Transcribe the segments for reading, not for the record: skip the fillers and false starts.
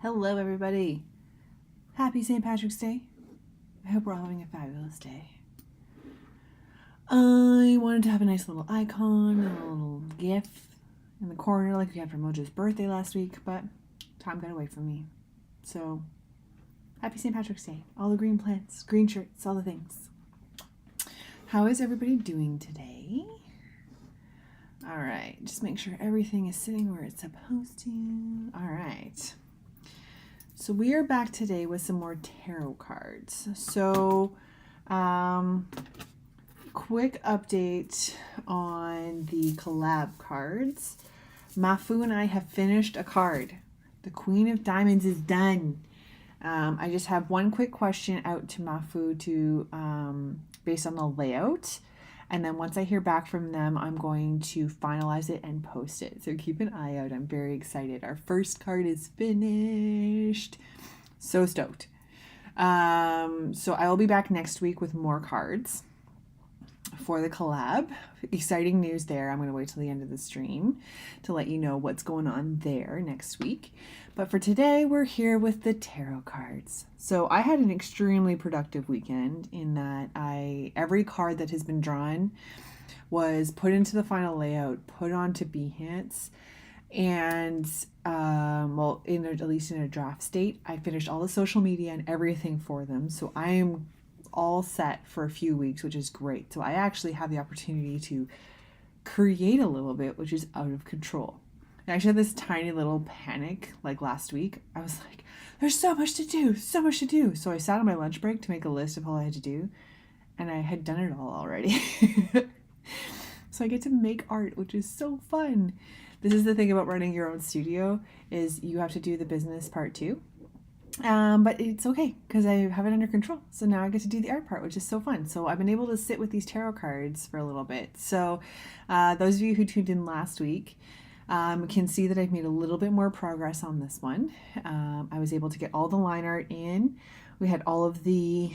Hello, everybody. Happy St. Patrick's Day. I hope we're all having a fabulous day. I wanted to have a nice little icon and a little GIF in the corner like we had for Mojo's birthday last week, but time got away from me. So, happy St. Patrick's Day. All the green plants, green shirts, all the things. How is everybody doing today? All right, just make sure everything is sitting where it's supposed to. All right. So we are back today with some more tarot cards. So, quick update on the collab cards. Mafu and I have finished a card. The Queen of Diamonds is done. I just have one quick question out to Mafu to based on the layout. And then once I hear back from them, I'm going to finalize it and post it. So keep an eye out. I'm very excited. Our first card is finished. So stoked. So I will be back next week with more cards for the collab. Exciting news there. I'm going to wait till the end of the stream to let you know what's going on there next week. But for today, we're here with the tarot cards. So I had an extremely productive weekend in that every card that has been drawn was put into the final layout, put onto Behance, and at least in a draft state. I finished all the social media and everything for them. So I am all set for a few weeks, which is great. So I actually have the opportunity to create a little bit, which is out of control. I actually had this tiny little panic like last week. I was like, there's so much to do, so much to do. So I sat on my lunch break to make a list of all I had to do, and I had done it all already. So I get to make art, which is so fun. This is the thing about running your own studio, is you have to do the business part too. But it's okay because I have it under control. So now I get to do the art part, which is so fun. So I've been able to sit with these tarot cards for a little bit. So those of you who tuned in last week can see that I've made a little bit more progress on this one. I was able to get all the line art in. We had all of the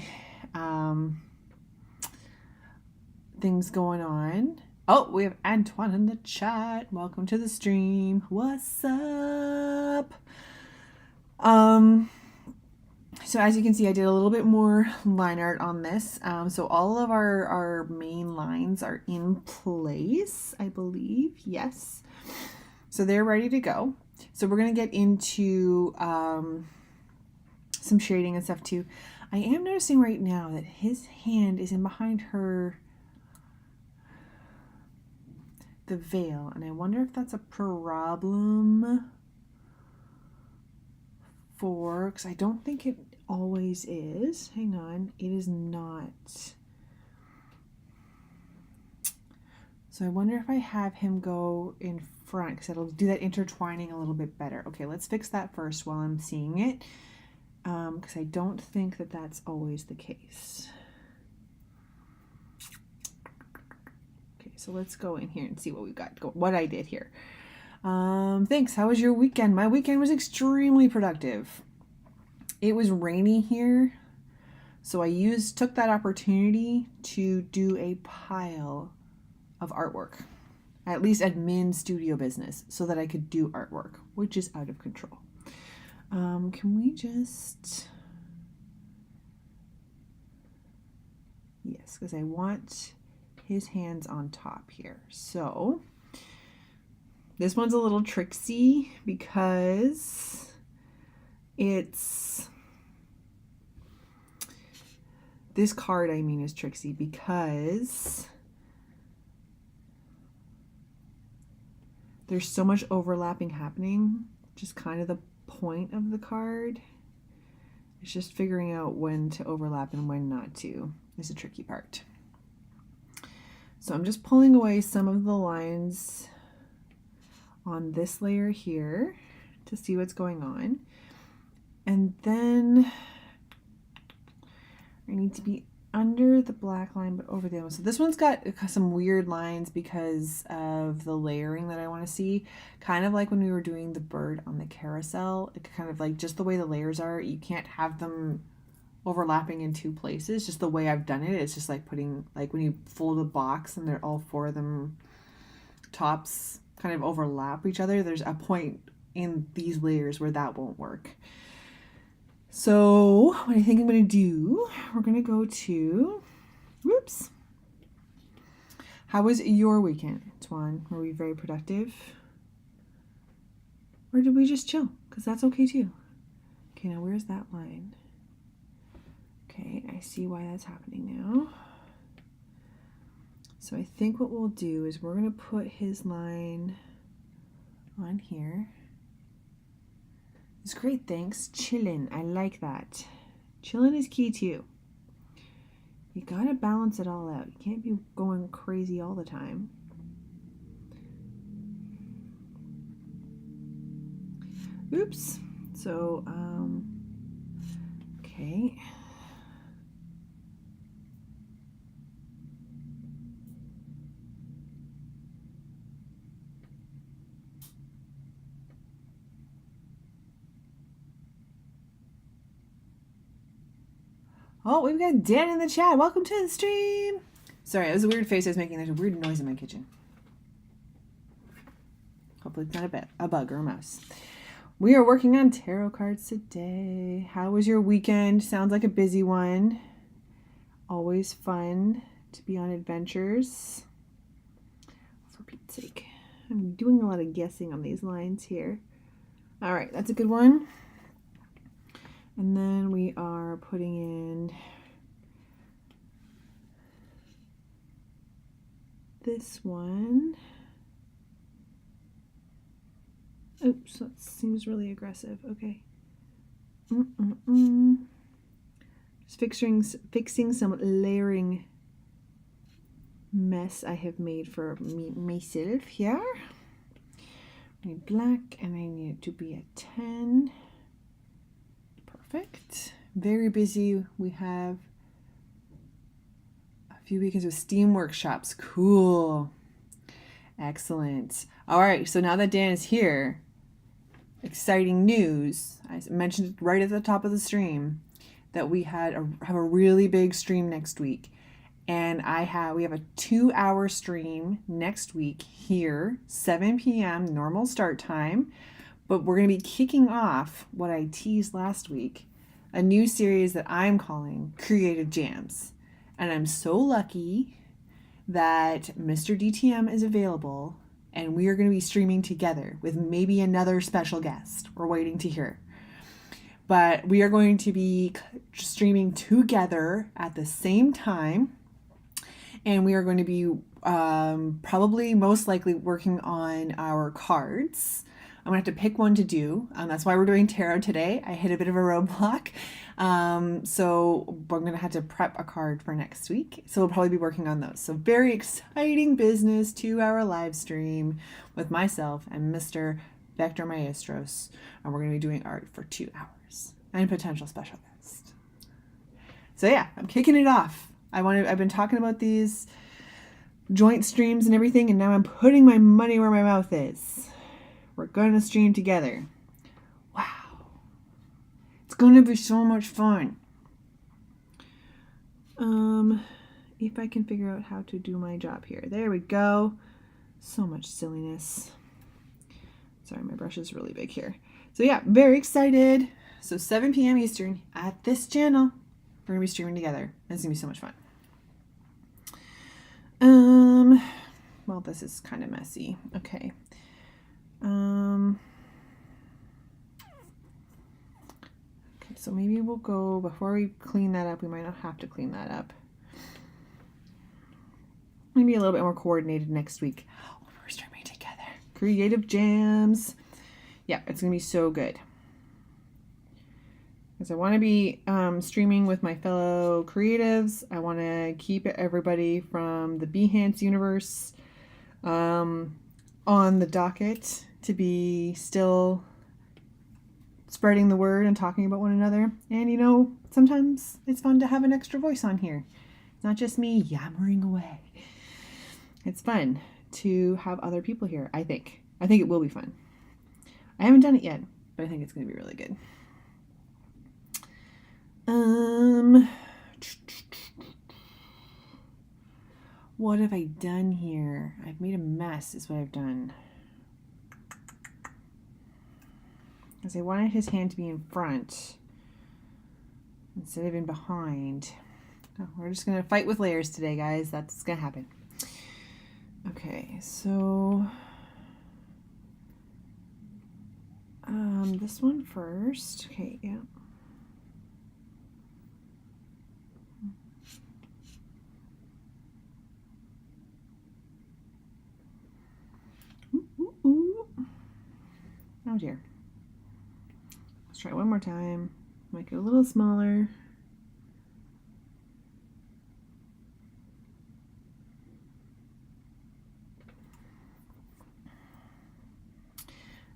things going on. Oh, we have Antoine in the chat. Welcome to the stream. What's up? So as you can see, I did a little bit more line art on this. So all of our main lines are in place, I believe. Yes. So they're ready to go. So we're going to get into some shading and stuff too. I am noticing right now that his hand is in behind the veil. And I wonder if that's a problem because I don't think it always is. Hang on, it is not. So I wonder if I have him go in front because it'll do that intertwining a little bit better. Okay, let's fix that first while I'm seeing it because I don't think that that's always the case. Okay, so let's go in here and see what we've got, what I did here. Thanks. How was your weekend? My weekend was extremely productive. It was rainy here, so I took that opportunity to do a pile of artwork, at least admin studio business, so that I could do artwork, which is out of control. Can we just... Yes, because I want his hands on top here. So... this one's a little tricksy because this card, I mean, is tricksy because there's so much overlapping happening, just kind of the point of the card. It's just figuring out when to overlap and when not to is a tricky part. So I'm just pulling away some of the lines on this layer here to see what's going on. And then I need to be under the black line but over the other one. So this one's got some weird lines because of the layering that I want to see. Kind of like when we were doing the bird on the carousel. It kind of like just the way the layers are, you can't have them overlapping in two places. Just the way I've done it, it's just like putting, like when you fold a box and they're all four of them tops kind of overlap each other, there's a point in these layers where that won't work. So what I think I'm going to do, we're going to go to, whoops. How was your weekend, Tuan? Were we very productive? Or did we just chill? Because that's okay too. Okay, now where's that line? Okay, I see why that's happening now. So I think what we'll do is we're going to put his line on here. It's great, thanks. Chillin', I like that. Chillin' is key too. You gotta balance it all out. You can't be going crazy all the time. Oops. So, okay. Oh, we've got Dan in the chat. Welcome to the stream. Sorry, it was a weird face I was making. There's a weird noise in my kitchen. Hopefully it's not a bug or a mouse. We are working on tarot cards today. How was your weekend? Sounds like a busy one. Always fun to be on adventures. For Pete's sake. I'm doing a lot of guessing on these lines here. All right, that's a good one. And then we are putting in this one. Oops, that seems really aggressive. Okay. Just fixing some layering mess I have made for myself here. I need black and I need it to be a 10. Perfect. Very busy. We have a few weekends with STEAM workshops. Cool. Excellent. All right. So now that Dan is here, exciting news. I mentioned right at the top of the stream that we have a really big stream next week. And we have a 2-hour stream next week here, 7 p.m. normal start time. But we're going to be kicking off what I teased last week, a new series that I'm calling Creative Jams. And I'm so lucky that Mr. DTM is available and we are going to be streaming together with maybe another special guest. We're waiting to hear. But we are going to be streaming together at the same time. And we are going to be probably most likely working on our cards. I'm going to have to pick one to do. That's why we're doing tarot today. I hit a bit of a roadblock. So we're going to have to prep a card for next week. So we'll probably be working on those. So very exciting business, 2-hour live stream with myself and Mr. Vector Maestros. And we're going to be doing art for 2 hours and potential special guest. So yeah, I'm kicking it off. I've been talking about these joint streams and everything, and now I'm putting my money where my mouth is. We're going to stream together. Wow. It's going to be so much fun. If I can figure out how to do my job here. There we go. So much silliness. Sorry, my brush is really big here. So yeah, very excited. So 7 p.m. Eastern at this channel. We're going to be streaming together. It's going to be so much fun. Well, this is kind of messy. Okay. Okay, so maybe we'll go, before we clean that up, we might not have to clean that up. Maybe a little bit more coordinated next week. Oh, we're streaming together. Creative Jams. Yeah, it's going to be so good. Because I want to be streaming with my fellow creatives. I want to keep everybody from the Behance universe on the docket to be still spreading the word and talking about one another. And you know, sometimes it's fun to have an extra voice on here. It's not just me yammering away. It's fun to have other people here, I think. I think it will be fun. I haven't done it yet, but I think it's going to be really good. What have I done here? I've made a mess is what I've done. because I wanted his hand to be in front instead of in behind. Oh, we're just going to fight with layers today, guys. That's going to happen. Okay, so this one first. Okay, yeah. Ooh. Oh dear. Let's try one more time. Make it a little smaller.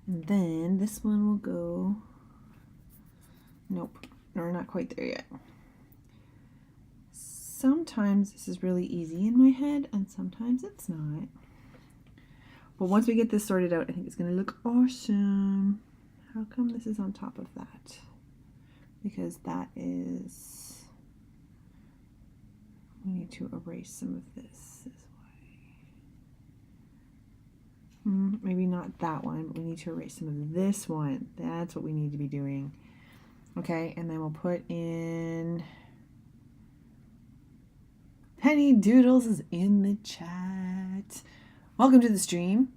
And then this one will go. Nope, we're not quite there yet. Sometimes this is really easy in my head, and sometimes it's not. But once we get this sorted out, I think it's going to look awesome. How come this is on top of that? Because that is... We need to erase some of this why. Maybe not that one, but we need to erase some of this one. That's what we need to be doing. Okay, and then we'll put in... Penny Doodles is in the chat. Welcome to the stream.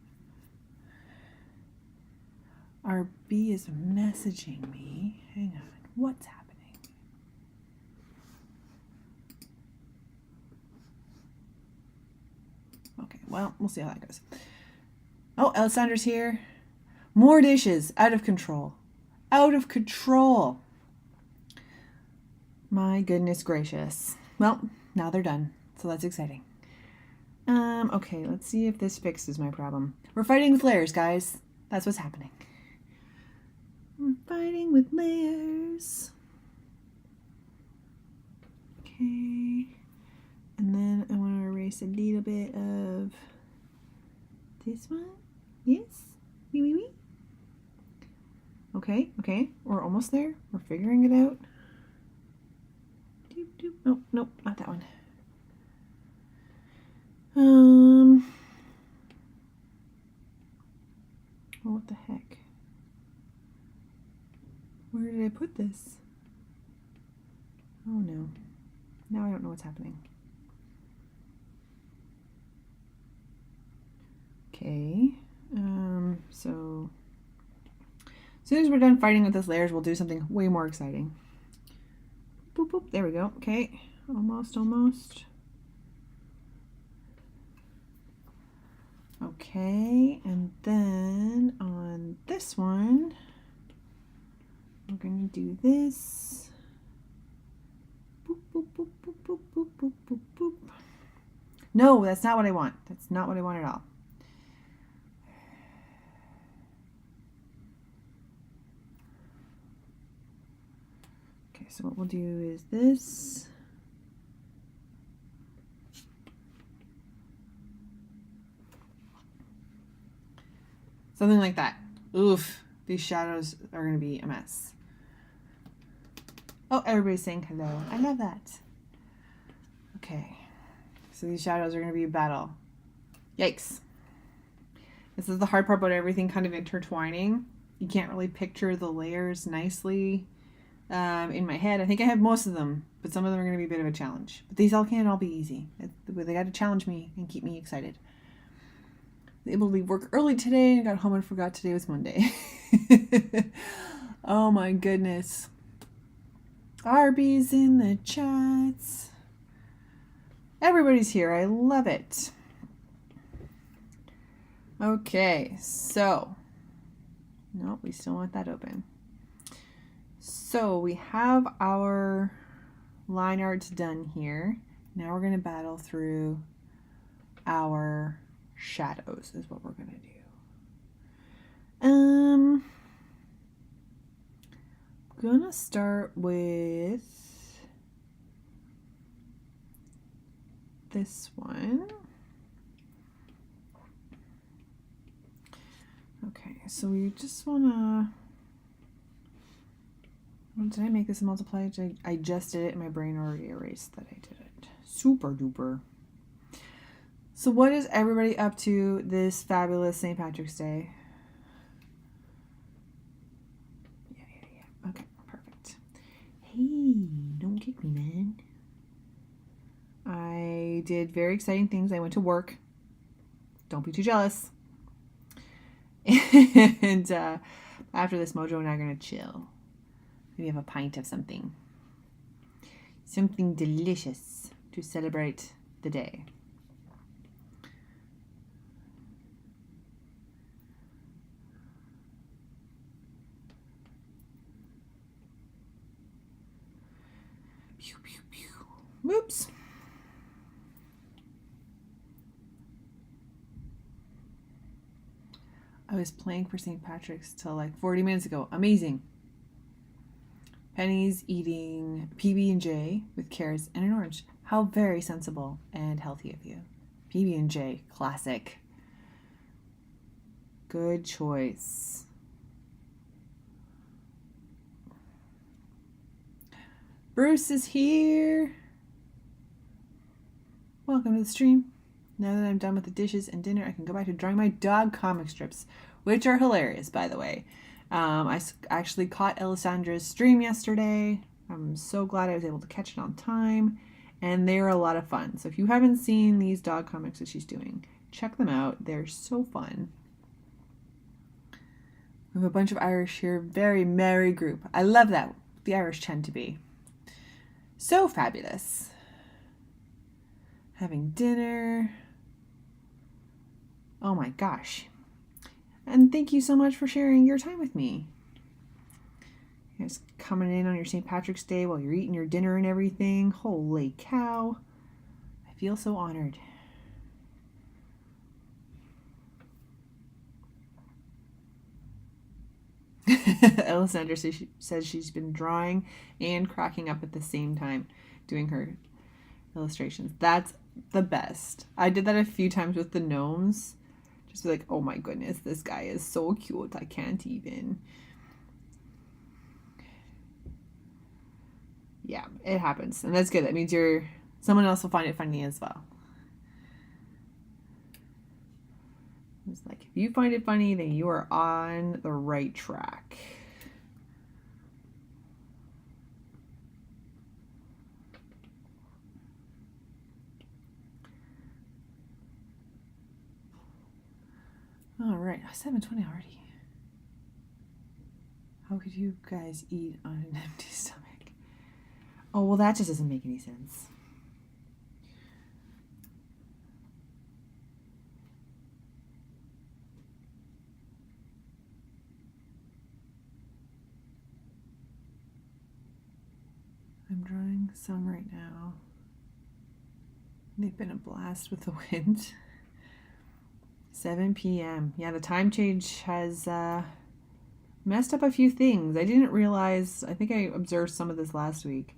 Our bee is messaging me. Hang on. What's happening? Okay, well, we'll see how that goes. Oh, Alessandra's here. More dishes. Out of control. Out of control. My goodness gracious. Well, now they're done. So that's exciting. Okay, let's see if this fixes my problem. We're fighting with layers, guys. That's what's happening. We're fighting with layers. Okay. And then I want to erase a little bit of this one. Yes? Wee. Okay, we're almost there. We're figuring it out. Nope, not that one. Oh, what the heck? Where did I put this? Oh no. Now I don't know what's happening. Okay. So as soon as we're done fighting with those layers, we'll do something way more exciting. Boop, boop. There we go. Okay. Almost. Okay, and then on this one, we're going to do this. Boop, boop, boop, boop, boop, boop, boop, boop, boop. No, that's not what I want. That's not what I want at all. Okay, so what we'll do is this. Something like that. Oof, these shadows are going to be a mess. Oh, everybody's saying hello. I love that. Okay, so these shadows are going to be a battle. Yikes. This is the hard part about everything kind of intertwining. You can't really picture the layers nicely in my head. I think I have most of them, but some of them are going to be a bit of a challenge. But these all can't all be easy. They got to challenge me and keep me excited. Able to leave work early today and got home and forgot today was Monday. Oh my goodness. Arby's in the chats. Everybody's here. I love it. Okay, so no, we still want that open. So we have our line arts done here. Now we're going to battle through our shadows is what we're going to do. I'm going to start with this one. Okay, so we just want to... Did I make this a multiply? I just did it and my brain already erased that I did it. Super duper. So what is everybody up to this fabulous St. Patrick's Day? Hey, don't kick me, man. I did very exciting things. I went to work. Don't be too jealous. And after this, Mojo and I are going to chill. Maybe have a pint of something. Something delicious to celebrate the day. Pew, pew, pew. Whoops. I was playing for St. Patrick's till like 40 minutes ago. Amazing. Penny's eating PB&J with carrots and an orange. How very sensible and healthy of you. PB&J, classic. Good choice. Bruce is here. Welcome to the stream. Now that I'm done with the dishes and dinner, I can go back to drawing my dog comic strips, which are hilarious, by the way. I actually caught Alessandra's stream yesterday. I'm so glad I was able to catch it on time, and they're a lot of fun. So if you haven't seen these dog comics that she's doing, check them out. They're so fun. We have a bunch of Irish here. Very merry group. I love that. The Irish tend to be. So fabulous. Having dinner. Oh my gosh. And thank you so much for sharing your time with me. You're just coming in on your St. Patrick's Day while you're eating your dinner and everything. Holy cow. I feel so honored. Alessandra says she's been drawing and cracking up at the same time doing her illustrations. That's the best. I did that a few times with the gnomes. Just be like, oh my goodness, this guy is so cute. I can't even. Yeah, it happens. And that's good. That means someone else will find it funny as well. It's like, if you find it funny, then you are on the right track. All right, 7:20 already. How could you guys eat on an empty stomach? Oh, well, that just doesn't make any sense. I'm drawing some right now. They've been a blast with the wind. 7 p.m. Yeah, the time change has messed up a few things. I didn't realize, I think I observed some of this last week.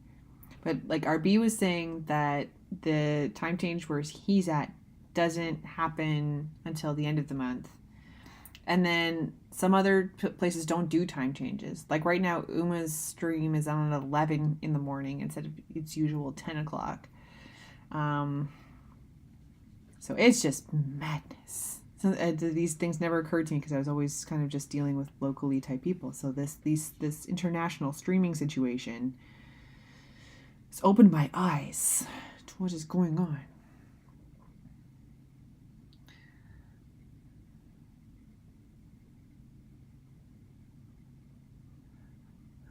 But like RB was saying that the time change where he's at doesn't happen until the end of the month. And then some other places don't do time changes. Like right now, Uma's stream is on at 11 in the morning instead of its usual 10 o'clock. So it's just madness. So, these things never occurred to me because I was always kind of just dealing with locally type people. So this international streaming situation has opened my eyes to what is going on.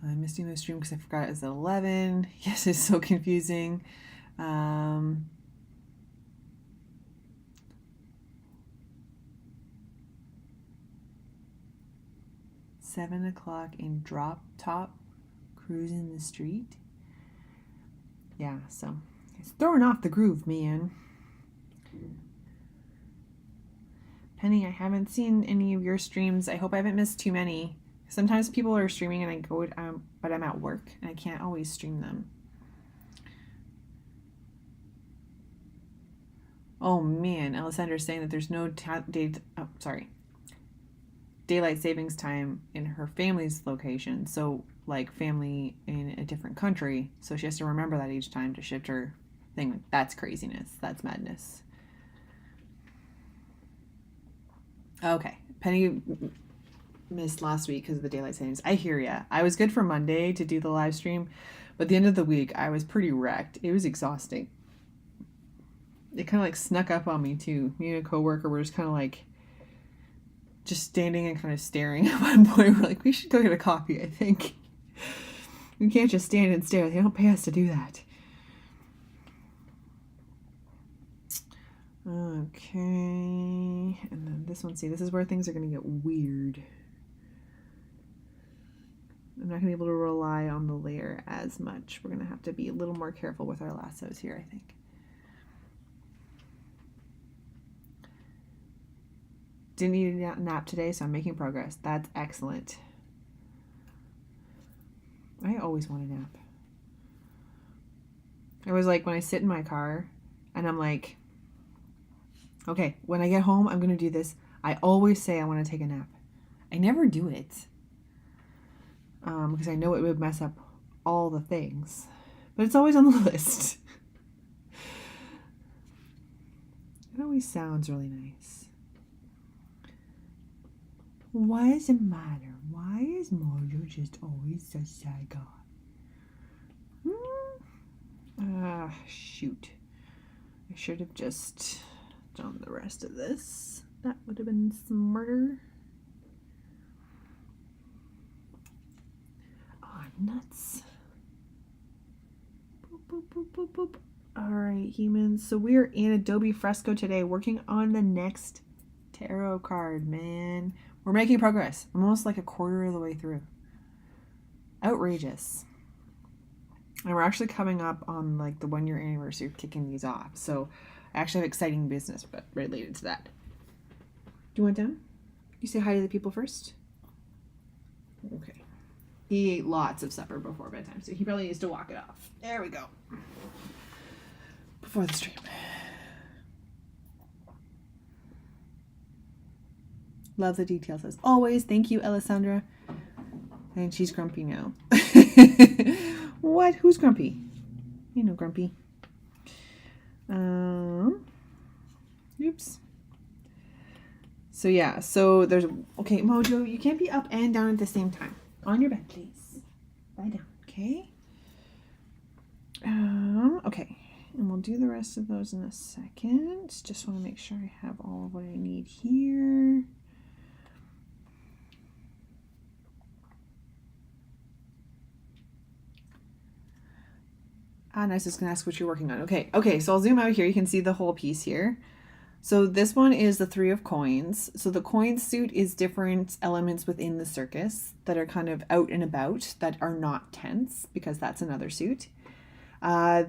I missed my stream because I forgot it was at 11. Yes, it's so confusing. 7 o'clock in drop top, cruising the street. Yeah, so it's throwing off the groove, man. Penny, I haven't seen any of your streams. I hope I haven't missed too many. Sometimes people are streaming and I go, but I'm at work and I can't always stream them. Oh man, Alessandra's saying that there's no daylight savings time in her family's location. So like family in a different country. So she has to remember that each time to shift her thing. That's craziness. That's madness. Okay, Penny missed last week because of the daylight savings. I hear ya. I was good for Monday to do the live stream, but the end of the week I was pretty wrecked. It was exhausting. It kind of like snuck up on me too. Me and a coworker were just kind of like just standing and kind of staring. At one point we're like, we should go get a coffee, I think. We can't just stand and stare. They don't pay us to do that. Okay, and then this one, see, this is where things are going to get weird. I'm not going to be able to rely on the layer as much. We're going to have to be a little more careful with our lassos here, I think. Didn't need a nap today, so I'm making progress. That's excellent. I always want a nap. I was like, when I sit in my car and I'm like, okay, when I get home, I'm going to do this. I always say I want to take a nap. I never do it because I know it would mess up all the things. But it's always on the list. It always sounds really nice. Why does it matter? Why is Mojo just always such a sad guy? Shoot. I should have just done the rest of this. That would have been smarter. Oh, nuts. Boop, boop, boop, boop, boop. All right, humans. So we are in Adobe Fresco today, working on the next tarot card, man. We're making progress. I'm almost like a quarter of the way through. Outrageous. And we're actually coming up on like the 1 year anniversary of kicking these off. So I actually have exciting business but related to that. Do you want down? You say hi to the people first? Okay. He ate lots of supper before bedtime, so he probably needs to walk it off. There we go. Before the stream. Love the details as always. Thank you, Alessandra. And she's grumpy now. What? Who's grumpy? You know, grumpy. Oops. So yeah, so there's, okay, Mojo, you can't be up and down at the same time. On your bed, please. Lie down, okay? Okay, and we'll do the rest of those in a second. Just want to make sure I have all of what I need here. Nice, is going to ask what you're working on. Okay, so I'll zoom out here. You can see the whole piece here. So this one is the 3 of coins. So the coin suit is different elements within the circus that are kind of out and about that are not tense, because that's another suit.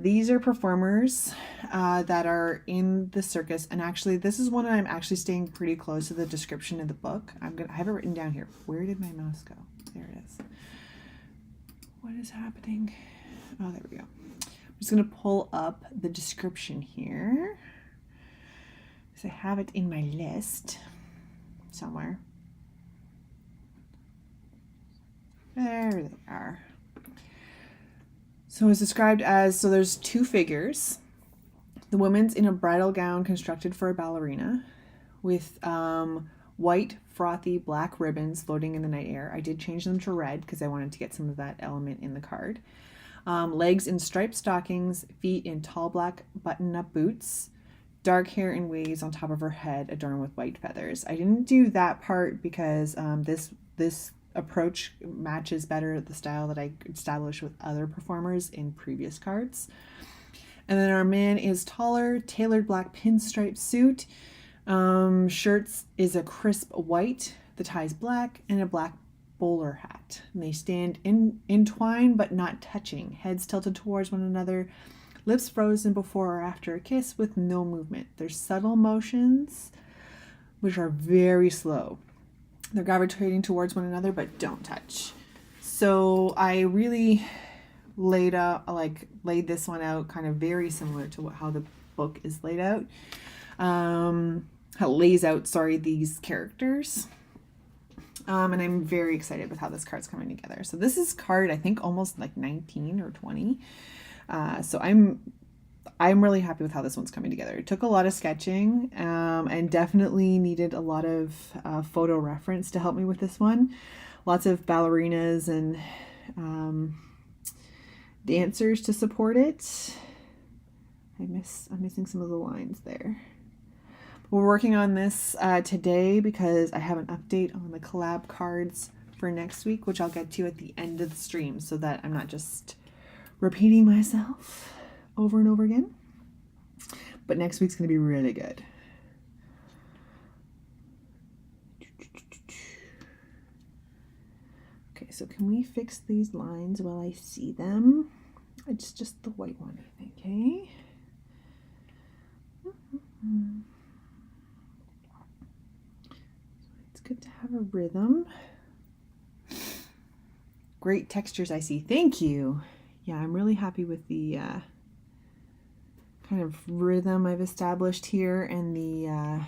These are performers that are in the circus, and actually this is one I'm actually staying pretty close to the description of the book. I have it written down here. Where did my mouse go? There it is. What is happening? Oh, there we go. I'm just going to pull up the description here. I have it in my list somewhere. There they are. So it's described as, so there's 2 figures. The woman's in a bridal gown constructed for a ballerina with white, frothy, black ribbons floating in the night air. I did change them to red because I wanted to get some of that element in the card. Legs in striped stockings, feet in tall black button-up boots, dark hair in waves on top of her head adorned with white feathers. I didn't do that part because this approach matches better the style that I established with other performers in previous cards. And then our man is taller, tailored black pinstripe suit. Shirts is a crisp white, the tie's black, and a black bowler hat. And they stand entwined but not touching, heads tilted towards one another, lips frozen before or after a kiss with no movement. There's subtle motions, which are very slow. They're gravitating towards one another, but don't touch. So I really laid this one out kind of very similar to how the book is laid out. How it lays out, these characters. And I'm very excited with how this card's coming together. So this is card, I think, almost like 19 or 20. So I'm really happy with how this one's coming together. It took a lot of sketching and definitely needed a lot of photo reference to help me with this one. Lots of ballerinas and dancers to support it. I'm missing some of the lines there. We're working on this today because I have an update on the collab cards for next week, which I'll get to at the end of the stream so that I'm not just repeating myself over and over again. But next week's going to be really good. Okay, so can we fix these lines while I see them? It's just the white one, I think, okay? It's good to have a rhythm. Great textures I see. Thank you. Yeah, I'm really happy with the kind of rhythm I've established here, and the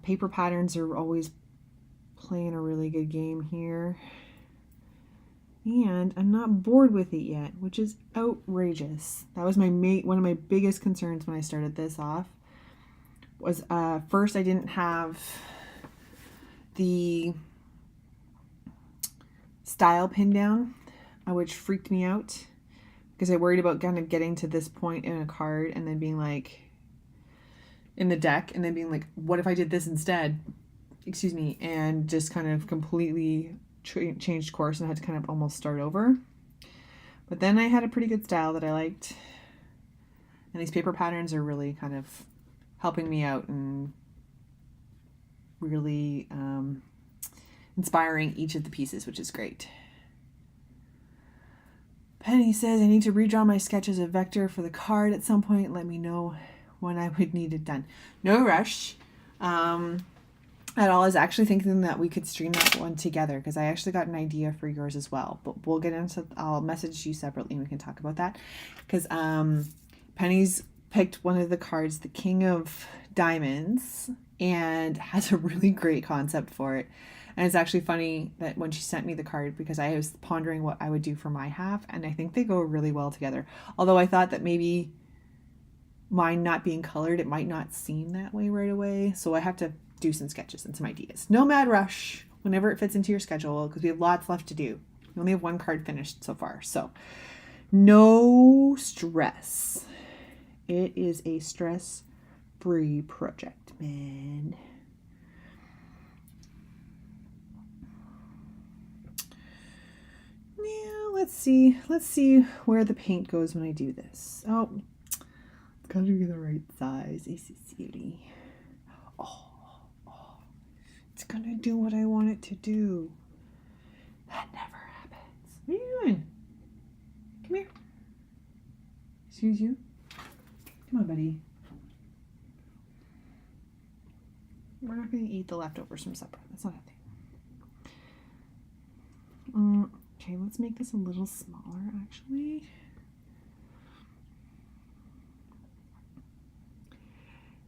paper patterns are always playing a really good game here. And I'm not bored with it yet, which is outrageous. That was one of my biggest concerns when I started this off. Was first I didn't have the style pinned down, which freaked me out because I worried about kind of getting to this point in a card and then being like in the deck and then being like, what if I did this instead? Excuse me, and just kind of completely changed course and had to kind of almost start over. But then I had a pretty good style that I liked, and these paper patterns are really kind of helping me out and really inspiring each of the pieces, which is great. Penny says, I need to redraw my sketch as a vector for the card at some point. Let me know when I would need it done. No rush at all. I was actually thinking that we could stream that one together because I actually got an idea for yours as well. But we'll get into, I'll message you separately and we can talk about that. Because Penny's picked one of the cards, the King of Diamonds, and has a really great concept for it. And it's actually funny that when she sent me the card, because I was pondering what I would do for my half, and I think they go really well together. Although I thought that maybe mine not being colored, it might not seem that way right away. So I have to do some sketches and some ideas. No mad rush whenever it fits into your schedule, because we have lots left to do. We only have one card finished so far. So no stress. It is a stress-free project, man. Now let's see where the paint goes when I do this. Oh, it's gotta be the right size. It's silly. Oh, it's gonna do what I want it to do. That never happens. What are you doing? Come here. Excuse you. Come on, buddy. We're not going to eat the leftovers from supper. That's not a thing. Okay, let's make this a little smaller, actually.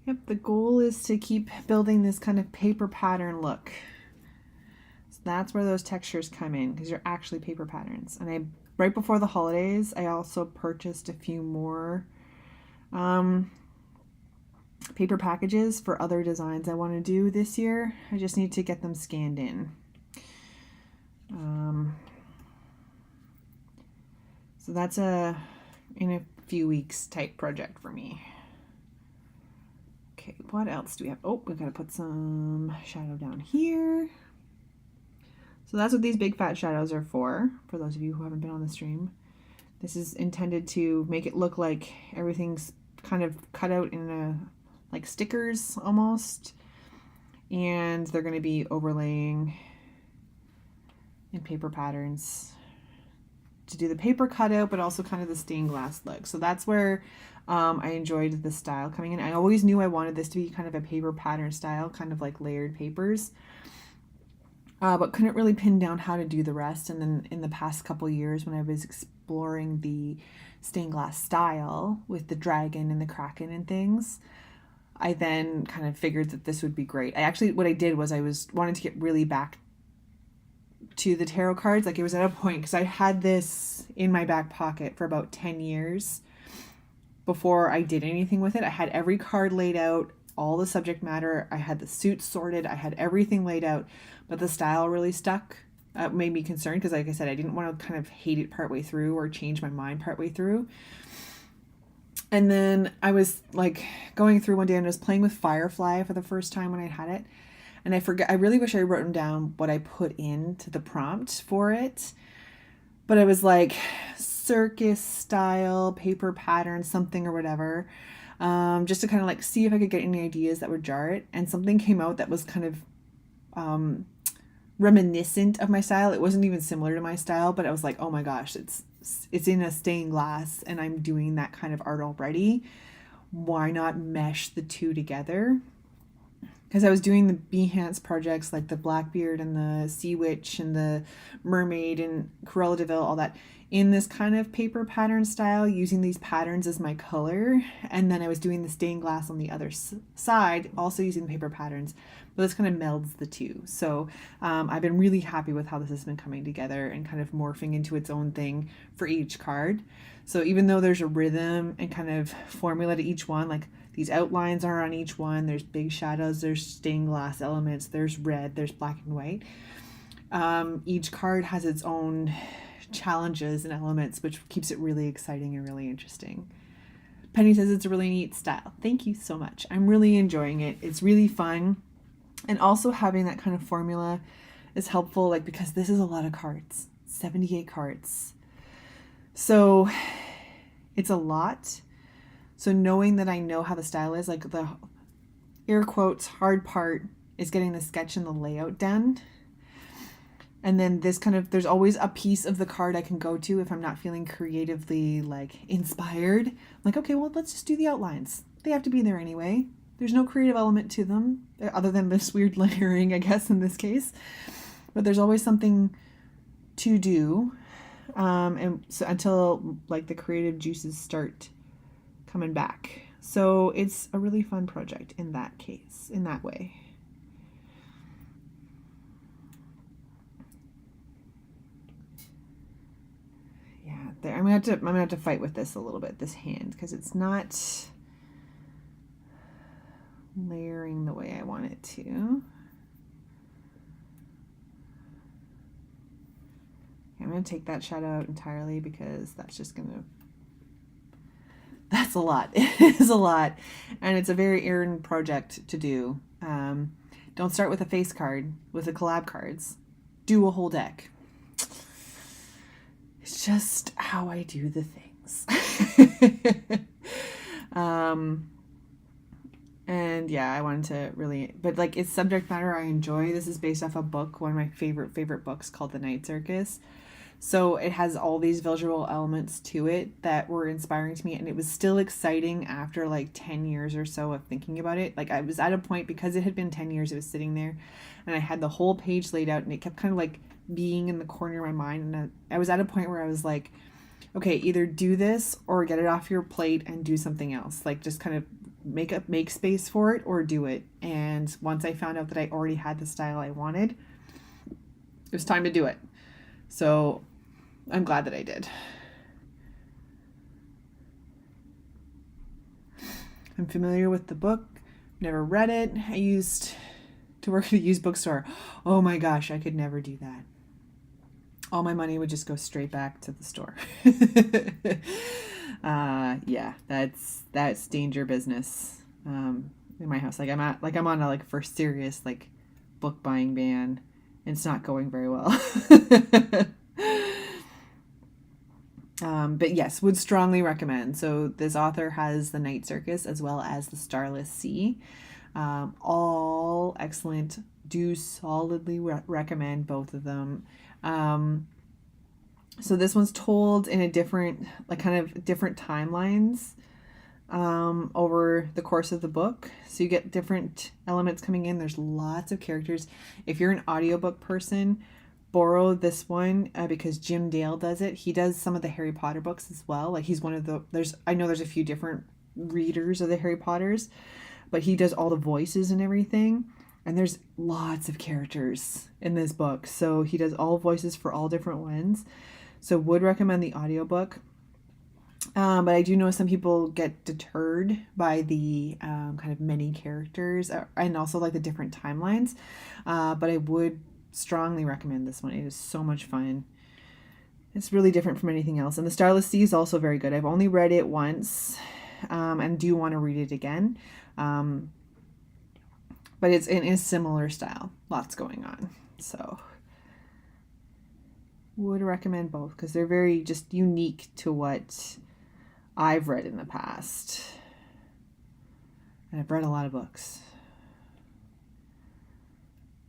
Yep, the goal is to keep building this kind of paper pattern look. So that's where those textures come in, because they're actually paper patterns. And right before the holidays, I also purchased a few more paper packages for other designs I want to do this year. I just need to get them scanned in. So that's in a few weeks type project for me. Okay, what else do we have? Oh, we've got to put some shadow down here. So that's what these big fat shadows are for those of you who haven't been on the stream. This is intended to make it look like everything's kind of cut out in like stickers almost, and they're going to be overlaying in paper patterns to do the paper cutout, but also kind of the stained glass look. So that's where I enjoyed the style coming in. I always knew I wanted this to be kind of a paper pattern style, kind of like layered papers, but couldn't really pin down how to do the rest. And then in the past couple years when I was exploring the stained glass style with the dragon and the kraken and things, I then kind of figured that this would be great. What I did was I wanted to get really back to the tarot cards. Like, it was at a point, because I had this in my back pocket for about 10 years before I did anything with it. I had every card laid out, all the subject matter. I had the suits sorted. I had everything laid out, but the style really stuck. Made me concerned because, like I said, I didn't want to kind of hate it partway through or change my mind partway through. And then I was like going through one day and I was playing with Firefly for the first time when I had it. And I forgot, I really wish I wrote down what I put into the prompt for it. But it was like circus style, paper pattern, something or whatever. Just to kind of like see if I could get any ideas that would jar it. And something came out that was kind of reminiscent of my style. It wasn't even similar to my style, but I was like, oh my gosh, it's in a stained glass and I'm doing that kind of art already. Why not mesh the two together? Because I was doing the Behance projects like the Blackbeard and the Sea Witch and the Mermaid and Cruella de Vil, all that, in this kind of paper pattern style, using these patterns as my color. And then I was doing the stained glass on the other side, also using paper patterns. But this kind of melds the two. So I've been really happy with how this has been coming together and kind of morphing into its own thing for each card. So even though there's a rhythm and kind of formula to each one, like these outlines are on each one, there's big shadows, there's stained glass elements, there's red, there's black and white. Each card has its own challenges and elements, which keeps it really exciting and really interesting. Penny says it's a really neat style. Thank you so much. I'm really enjoying it. It's really fun. And also having that kind of formula is helpful, like, because this is a lot of cards, 78 cards. So it's a lot. So knowing that I know how the style is, like the air quotes hard part is getting the sketch and the layout done. And then this kind of, there's always a piece of the card I can go to if I'm not feeling creatively like inspired. I'm like, okay, well, let's just do the outlines. They have to be there anyway. There's no creative element to them other than this weird layering, I guess, in this case. But there's always something to do. And so until like the creative juices start coming back. So it's a really fun project in that case, in that way. Yeah, there. I'm gonna have to fight with this a little bit, this hand, because it's not layering the way I want it to. I'm going to take that shadow out entirely because that's just going to, that's a lot. It is a lot. And it's a very Erin project to do. Don't start with a face card, with the collab cards. Do a whole deck. It's just how I do the things. And yeah, I wanted to really, but like it's subject matter I enjoy. This is based off a book, one of my favorite books called The Night Circus. So it has all these visual elements to it that were inspiring to me, and it was still exciting after like 10 years or so of thinking about it. Like I was at a point, because it had been 10 years, it was sitting there and I had the whole page laid out and it kept kind of like being in the corner of my mind. And I was at a point where I was like, okay, either do this or get it off your plate and do something else. Like just kind of make space for it or do it. And once I found out that I already had the style I wanted, it was time to do it. So I'm glad that I did. I'm familiar with the book, never read it. I used to work at a used bookstore. Oh my gosh, I could never do that. All my money would just go straight back to the store. Yeah, that's danger business. In my house, like I'm on a like first serious like book buying ban, and it's not going very well. But yes, would strongly recommend. So this author has The Night Circus as well as The Starless Sea. All excellent. Do solidly recommend both of them. So this one's told in a different, like kind of different timelines over the course of the book. So you get different elements coming in. There's lots of characters. If you're an audiobook person, borrow this one because Jim Dale does it. He does some of the Harry Potter books as well. Like he's one of the, I know there's a few different readers of the Harry Potters, but he does all the voices and everything. And there's lots of characters in this book. So he does all voices for all different ones. So would recommend the audiobook. But I do know some people get deterred by the kind of many characters and also like the different timelines. But I would strongly recommend this one. It is so much fun. It's really different from anything else. And the Starless Sea is also very good. I've only read it once and do want to read it again. But it's in a similar style. Lots going on. So would recommend both because they're very just unique to what I've read in the past. And I've read a lot of books.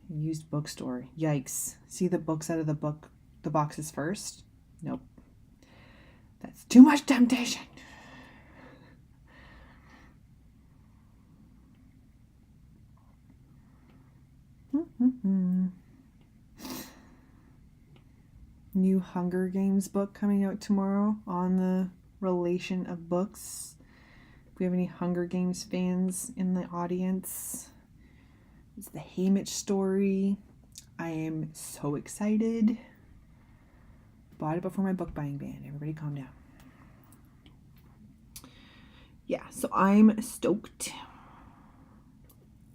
Used bookstore. Yikes. See the books out of the boxes first? Nope. That's too much temptation. New Hunger Games book coming out tomorrow on the relation of books. If we have any Hunger Games fans in the audience, it's the Haymitch story. I am so excited. Bought it before my book buying ban. Everybody calm down. Yeah, so I'm stoked.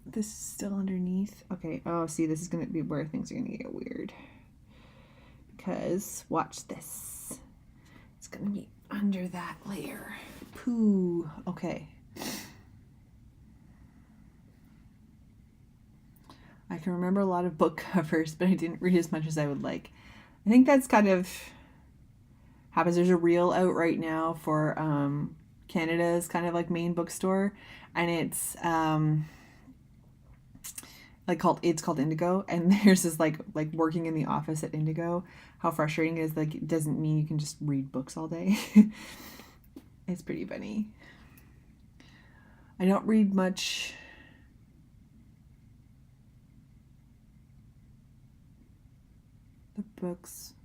This is still underneath. Okay, oh, see, this is going to be where things are going to get weird. Because, watch this. It's going to be under that layer. Pooh. Okay. I can remember a lot of book covers, but I didn't read as much as I would like. I think that's kind of happens. There's a reel out right now for Canada's kind of like main bookstore, and it's it's called Indigo, and there's this like working in the office at Indigo, how frustrating it is. Like, it doesn't mean you can just read books all day. It's pretty funny. I don't read much. The books,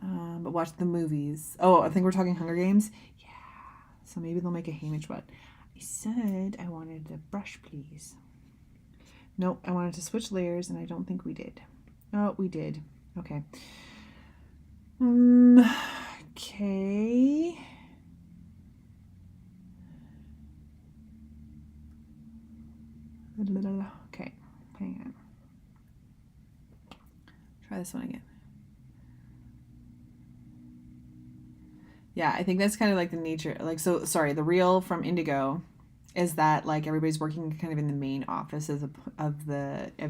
but watch the movies. Oh, I think we're talking Hunger Games. Yeah, so maybe they'll make a Haymitch one. I said I wanted a brush, please. Nope, I wanted to switch layers, and I don't think we did. Oh, we did. Okay. Okay. Okay, hang on. Try this one again. Yeah, I think that's kind of like the nature. Like, so, sorry, the reel from Indigo is that like everybody's working kind of in the main offices of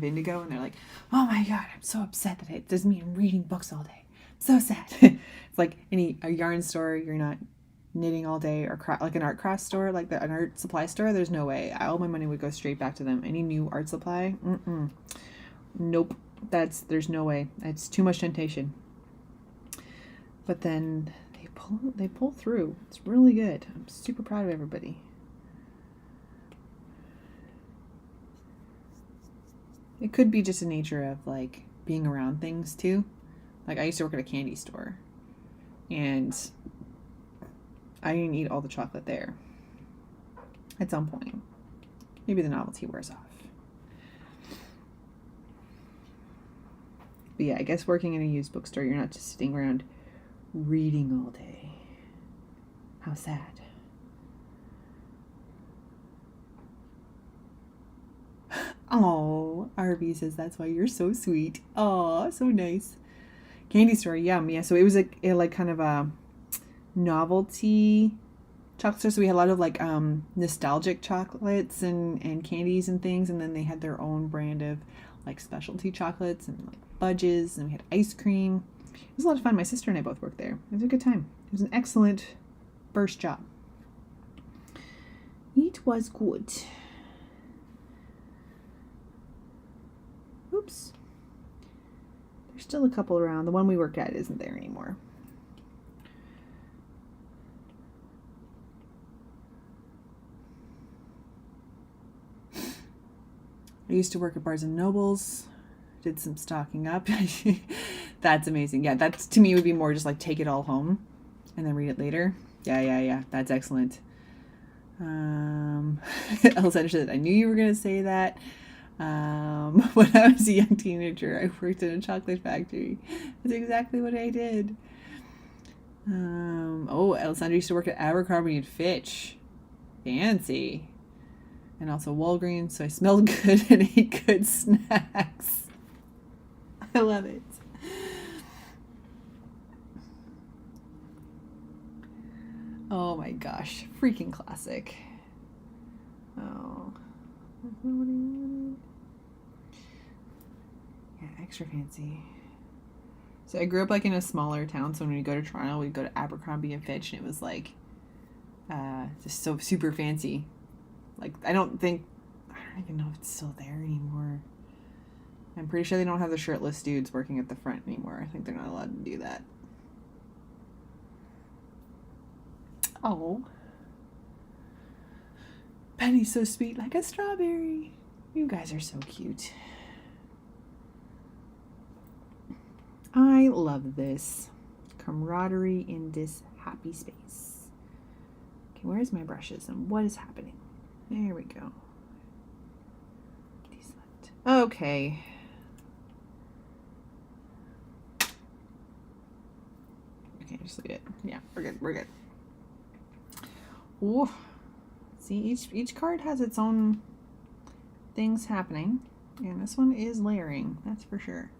Indigo, and they're like, oh my god, I'm so upset that it doesn't mean I'm reading books all day. I'm so sad. It's like a yarn store, you're not knitting all day, or like an art craft store, like an art supply store. There's no way. All my money would go straight back to them. Any new art supply, nope. There's no way. It's too much temptation. But then they pull through. It's really good. I'm super proud of everybody. It could be just the nature of like being around things too. Like, I used to work at a candy store, and I didn't eat all the chocolate there at some point. Maybe the novelty wears off. But yeah, I guess working in a used bookstore, you're not just sitting around reading all day. How sad. Oh, Arby says that's why you're so sweet. Oh, so nice. Candy store, yum. Yeah, so it was like kind of a novelty chocolate store. So we had a lot of like nostalgic chocolates and candies and things, and then they had their own brand of like specialty chocolates and like fudges, and we had ice cream. It was a lot of fun. My sister and I both worked there. It was a good time. It was an excellent first job. It was good. Oops. There's still a couple around. The one we worked at isn't there anymore. I used to work at Barnes & Noble's. Did some stocking up. That's amazing. Yeah, that's, to me, would be more just like take it all home and then read it later. Yeah. That's excellent. Alexander said, I knew you were going to say that. When I was a young teenager, I worked in a chocolate factory. That's exactly what I did. Alessandra used to work at Abercrombie and Fitch. Fancy. And also Walgreens, so I smelled good and ate good snacks. I love it. Oh my gosh, freaking classic. Oh, that's not what I wanted. Yeah, extra fancy. So I grew up like in a smaller town, so when we go to Toronto, we'd go to Abercrombie and Fitch, and it was like just so super fancy. Like I don't even know if it's still there anymore. I'm pretty sure they don't have the shirtless dudes working at the front anymore. I think they're not allowed to do that. Oh. Penny's so sweet like a strawberry. You guys are so cute. I love this. Camaraderie in this happy space. Okay, where's my brushes and what is happening? There we go. Okay. Okay, just leave it. Yeah, we're good. We're good. Ooh. See, each card has its own things happening, and this one is layering, that's for sure.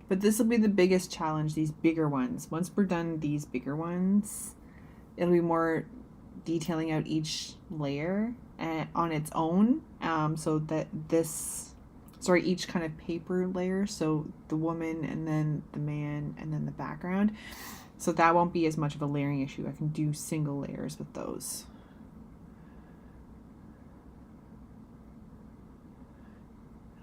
But this will be the biggest challenge, these bigger ones. Once we're done these bigger ones, it'll be more detailing out each layer on its own, so that each kind of paper layer, so the woman and then the man and then the background. So that won't be as much of a layering issue. I can do single layers with those.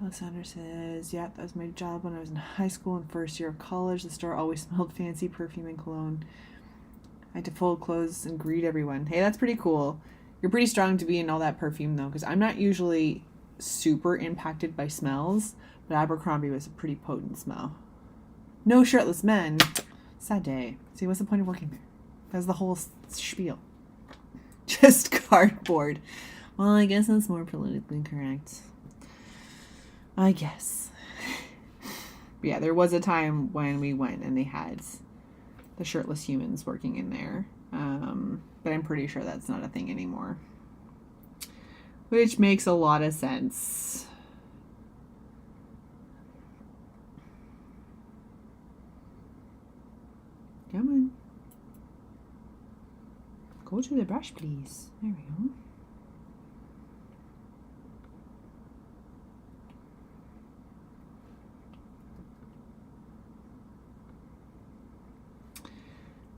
Alessandra says, yeah, that was my job when I was in high school and first year of college. The store always smelled fancy perfume and cologne. I had to fold clothes and greet everyone. Hey, that's pretty cool. You're pretty strong to be in all that perfume, though, because I'm not usually super impacted by smells, but Abercrombie was a pretty potent smell. No shirtless men. Sad day. See, what's the point of working there? That's the whole spiel. Just cardboard. Well, I guess that's more politically correct. I guess. But yeah, there was a time when we went and they had the shirtless humans working in there. But I'm pretty sure that's not a thing anymore. Which makes a lot of sense. Come on. Go to the brush, please. There we go.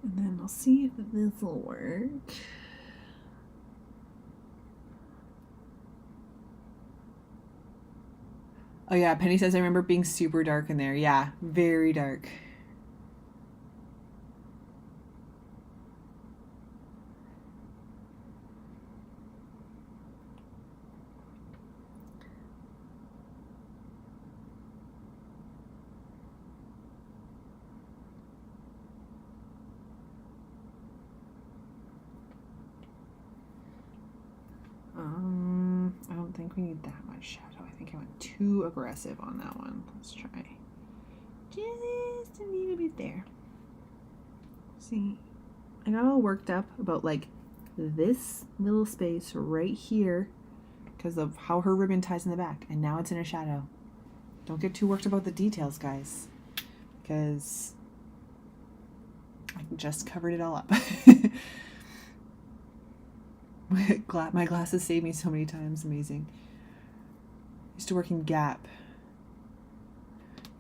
And then I'll see if this will work. Oh yeah, Penny says I remember being super dark in there. Yeah, very dark. I don't think we need that much shadow. I think I went too aggressive on that one. Let's try just a little bit there. See, I got all worked up about like this little space right here because of how her ribbon ties in the back, and now it's in a shadow. Don't get too worked about the details, guys, because I just covered it all up. My glasses saved me so many times. Amazing. Used to work in Gap.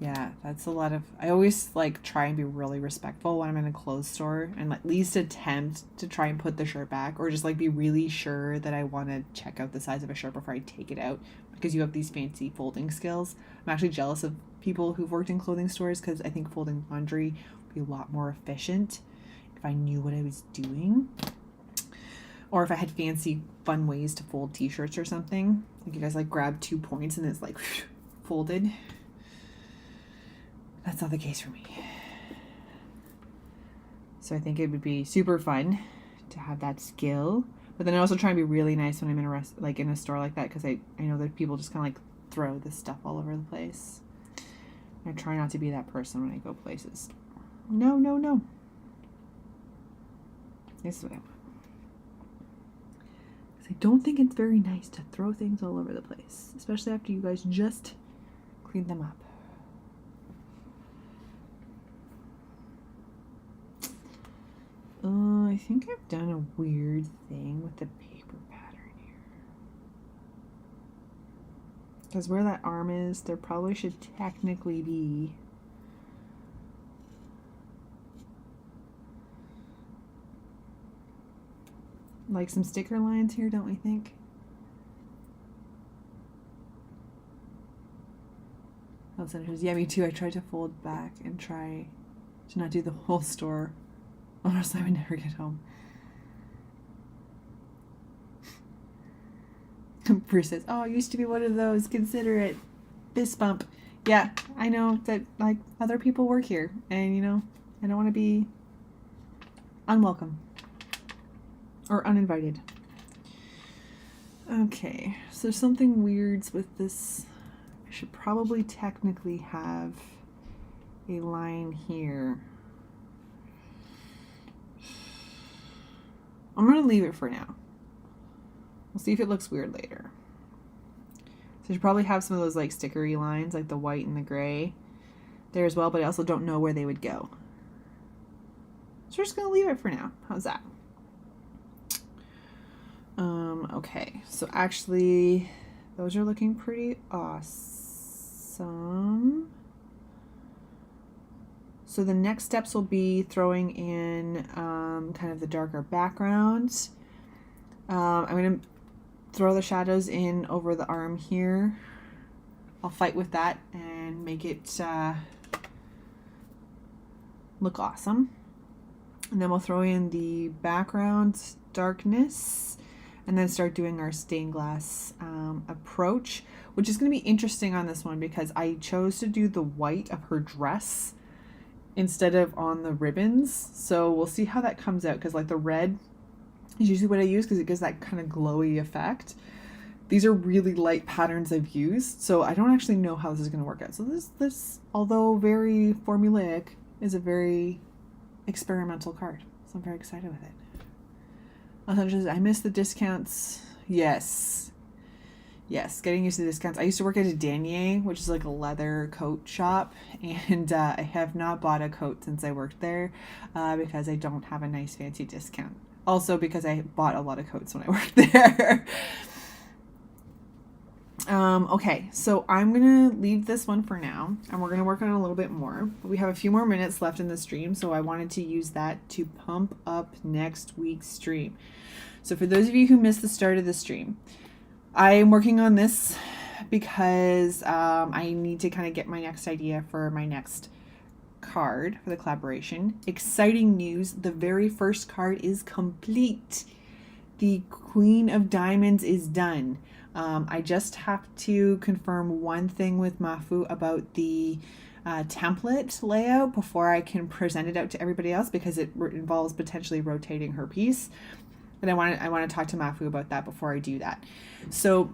Yeah, that's a lot of... I always like try and be really respectful when I'm in a clothes store and at least attempt to try and put the shirt back, or just like be really sure that I want to check out the size of a shirt before I take it out, because you have these fancy folding skills. I'm actually jealous of people who've worked in clothing stores, because I think folding laundry would be a lot more efficient if I knew what I was doing. Or if I had fancy, fun ways to fold t-shirts or something. Like you guys like grab 2 points and it's like folded. That's not the case for me. So I think it would be super fun to have that skill. But then I also try and be really nice when I'm in a store like that, because I know that people just kind of like throw this stuff all over the place. I try not to be that person when I go places. No, no, no. This is what I want. I don't think it's very nice to throw things all over the place, especially after you guys just clean them up. I think I've done a weird thing with the paper pattern here. Because where that arm is, there probably should technically be like some sticker lines here, don't we think? Oh, senators. Yeah, me too. I tried to fold back and try to not do the whole store, or else I would never get home. Bruce says, "Oh, I used to be one of those. Consider it fist bump." Yeah, I know that like other people work here, and you know, I don't want to be unwelcome or uninvited. Okay, so there's something weird with this. I should probably technically have a line here. I'm going to leave it for now. We'll see if it looks weird later. So I should probably have some of those like stickery lines, like the white and the gray there as well, but I also don't know where they would go. So we're just going to leave it for now. How's that? Okay, so actually those are looking pretty awesome. So the next steps will be throwing in kind of the darker backgrounds. I'm going to throw the shadows in over the arm here. I'll fight with that and make it look awesome. And then we'll throw in the background darkness and then start doing our stained glass approach, which is going to be interesting on this one because I chose to do the white of her dress instead of on the ribbons. So we'll see how that comes out because like the red is usually what I use because it gives that kind of glowy effect. These are really light patterns I've used, so I don't actually know how this is going to work out. So this, although very formulaic, is a very experimental card. So I'm very excited with it. I miss the discounts. Yes. Yes, getting used to the discounts. I used to work at a Denier, which is like a leather coat shop, and I have not bought a coat since I worked there because I don't have a nice fancy discount. Also because I bought a lot of coats when I worked there. Okay, so I'm going to leave this one for now, and we're going to work on it a little bit more. We have a few more minutes left in the stream, so I wanted to use that to pump up next week's stream. So for those of you who missed the start of the stream, I am working on this because I need to kind of get my next idea for my next card for the collaboration. Exciting news, the very first card is complete. The Queen of Diamonds is done. I just have to confirm one thing with Mafu about the template layout before I can present it out to everybody else because it involves potentially rotating her piece. And I want to talk to Mafu about that before I do that. So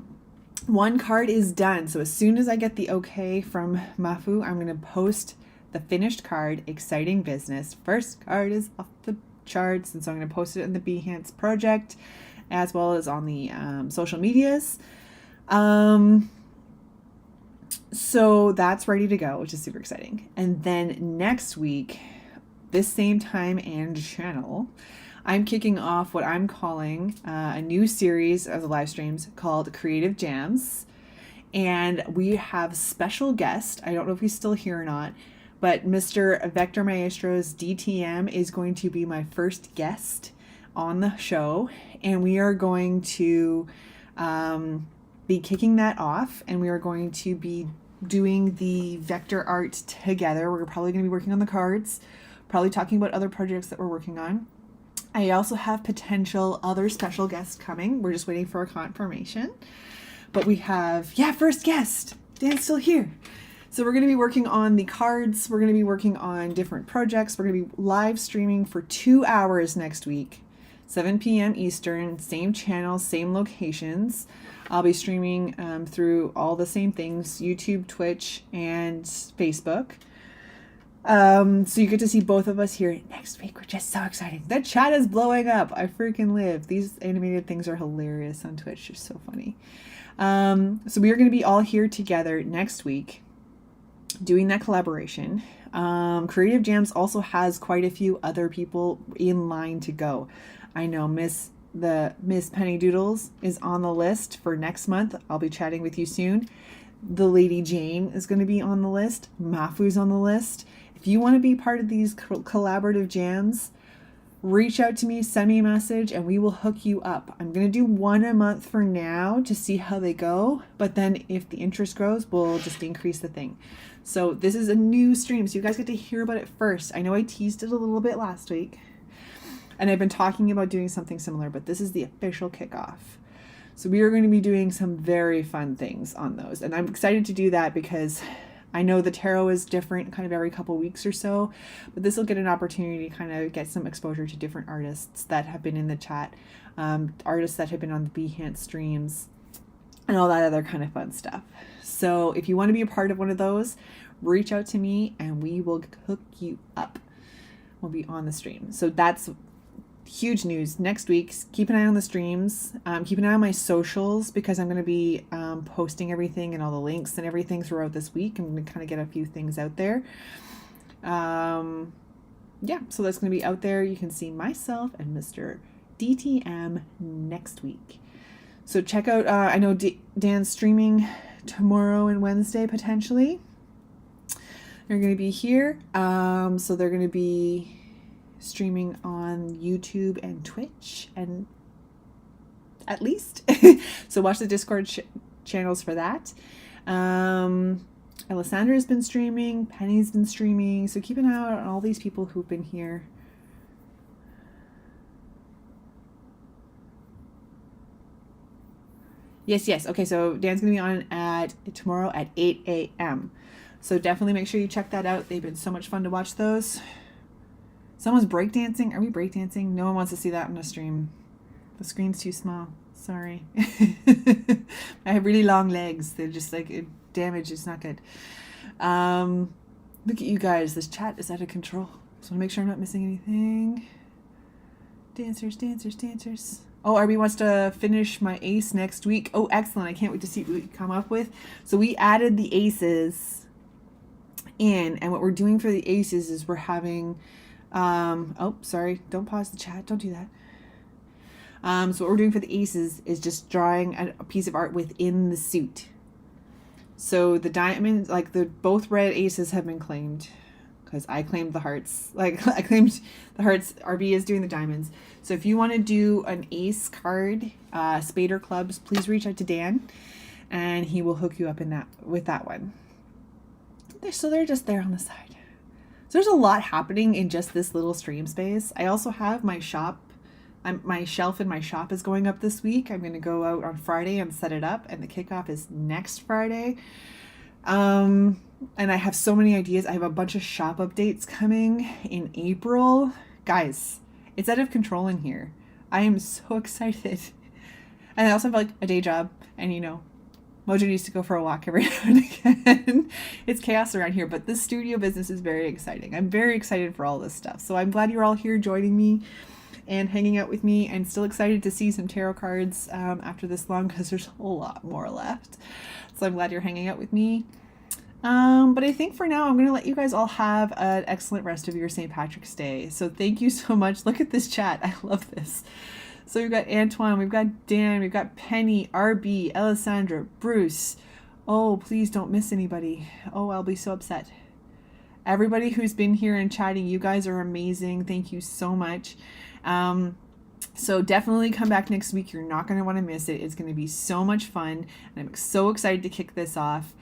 one card is done. So as soon as I get the okay from Mafu, I'm going to post the finished card, Exciting Business. First card is off the charts, and so I'm going to post it in the Behance project as well as on the social medias. So that's ready to go, which is super exciting. And then next week, this same time and channel, I'm kicking off what I'm calling a new series of live streams called Creative Jams. And we have special guest. I don't know if he's still here or not, but Mr. Vector Maestro's DTM is going to be my first guest on the show. And we are going to be kicking that off. And we are going to be doing the vector art together. We're probably going to be working on the cards, probably talking about other projects that we're working on. I also have potential other special guests coming. We're just waiting for a confirmation. But we have, first guest. Dan's still here. So we're going to be working on the cards. We're going to be working on different projects. We're going to be live streaming for 2 hours next week. 7 p.m. Eastern, same channel, same locations. I'll be streaming through all the same things, YouTube, Twitch, and Facebook. So you get to see both of us here next week, which is so exciting. The chat is blowing up. I freaking live. These animated things are hilarious on Twitch. They're so funny. So we are going to be all here together next week doing that collaboration. Creative Jams also has quite a few other people in line to go. I know Miss Penny Doodles is on the list for next month. I'll be chatting with you soon. The Lady Jane is going to be on the list. Mafu's on the list. If you want to be part of these collaborative jams, reach out to me, send me a message, and we will hook you up. I'm going to do one a month for now to see how they go. But then if the interest grows, we'll just increase the thing. So this is a new stream, so you guys get to hear about it first. I know I teased it a little bit last week, and I've been talking about doing something similar, but this is the official kickoff. So we are going to be doing some very fun things on those. And I'm excited to do that because I know the tarot is different kind of every couple weeks or so, but this will get an opportunity to kind of get some exposure to different artists that have been in the chat, artists that have been on the Behance streams, and all that other kind of fun stuff. So if you want to be a part of one of those, reach out to me and we will hook you up. We'll be on the stream. So that's huge news next week. Keep an eye on the streams. Keep an eye on my socials because I'm going to be posting everything and all the links and everything throughout this week. I'm going to kind of get a few things out there. Yeah, so that's going to be out there. You can see myself and Mr. DTM next week. So check out, I know Dan's streaming tomorrow and Wednesday potentially. They're going to be here. So they're going to be streaming on YouTube and Twitch, and at least so watch the Discord channels for that. Alessandra's been streaming, Penny's been streaming, so keep an eye out on all these people who've been here. Yes. Okay, so Dan's gonna be on tomorrow at 8 a.m. So definitely make sure you check that out. They've been so much fun to watch those. Someone's breakdancing. Are we breakdancing? No one wants to see that on a stream. The screen's too small. Sorry. I have really long legs. They're just like damaged. It's not good. Look at you guys. This chat is out of control. So I want to make sure I'm not missing anything. Dancers. Oh, RB wants to finish my ace next week. Oh, excellent. I can't wait to see what we come up with. So we added the aces in. And what we're doing for the aces is we're having... oh, sorry. Don't pause the chat. Don't do that. So what we're doing for the aces is just drawing a piece of art within the suit. So the diamonds, like both red aces have been claimed because I claimed the hearts. Like I claimed the hearts. RB is doing the diamonds. So if you want to do an ace card, spade or clubs, please reach out to Dan and he will hook you up with that one. So they're just there on the side. So there's a lot happening in just this little stream space. I also have my shop. My shelf in my shop is going up this week. I'm going to go out on Friday and set it up, and the kickoff is next Friday. And I have so many ideas. I have a bunch of shop updates coming in April. Guys, it's out of control in here. I am so excited. And I also have like a day job, and Mojo needs to go for a walk every now and again. It's chaos around here, but this studio business is very exciting. I'm very excited for all this stuff. So I'm glad you're all here joining me and hanging out with me, and still excited to see some tarot cards after this long because there's a lot more left. So I'm glad you're hanging out with me. But I think for now, I'm going to let you guys all have an excellent rest of your St. Patrick's Day. So thank you so much. Look at this chat. I love this. So we've got Antoine, we've got Dan, we've got Penny, RB, Alessandra, Bruce. Oh, please don't miss anybody. Oh, I'll be so upset. Everybody who's been here and chatting, you guys are amazing. Thank you so much. So definitely come back next week. You're not going to want to miss it. It's going to be so much fun. And I'm so excited to kick this off.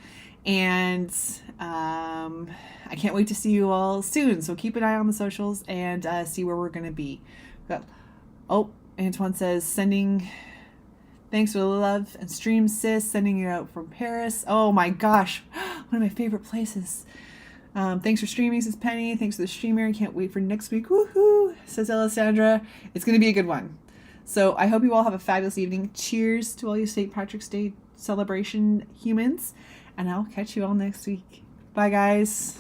And I can't wait to see you all soon. So keep an eye on the socials and see where we're going to be. Antoine says, thanks for the love and stream, sis. Sending it out from Paris. Oh my gosh. One of my favorite places. Thanks for streaming, says Penny. Thanks for the streamer. I can't wait for next week. Woohoo, says Alessandra. It's going to be a good one. So I hope you all have a fabulous evening. Cheers to all you St. Patrick's Day celebration humans. And I'll catch you all next week. Bye, guys.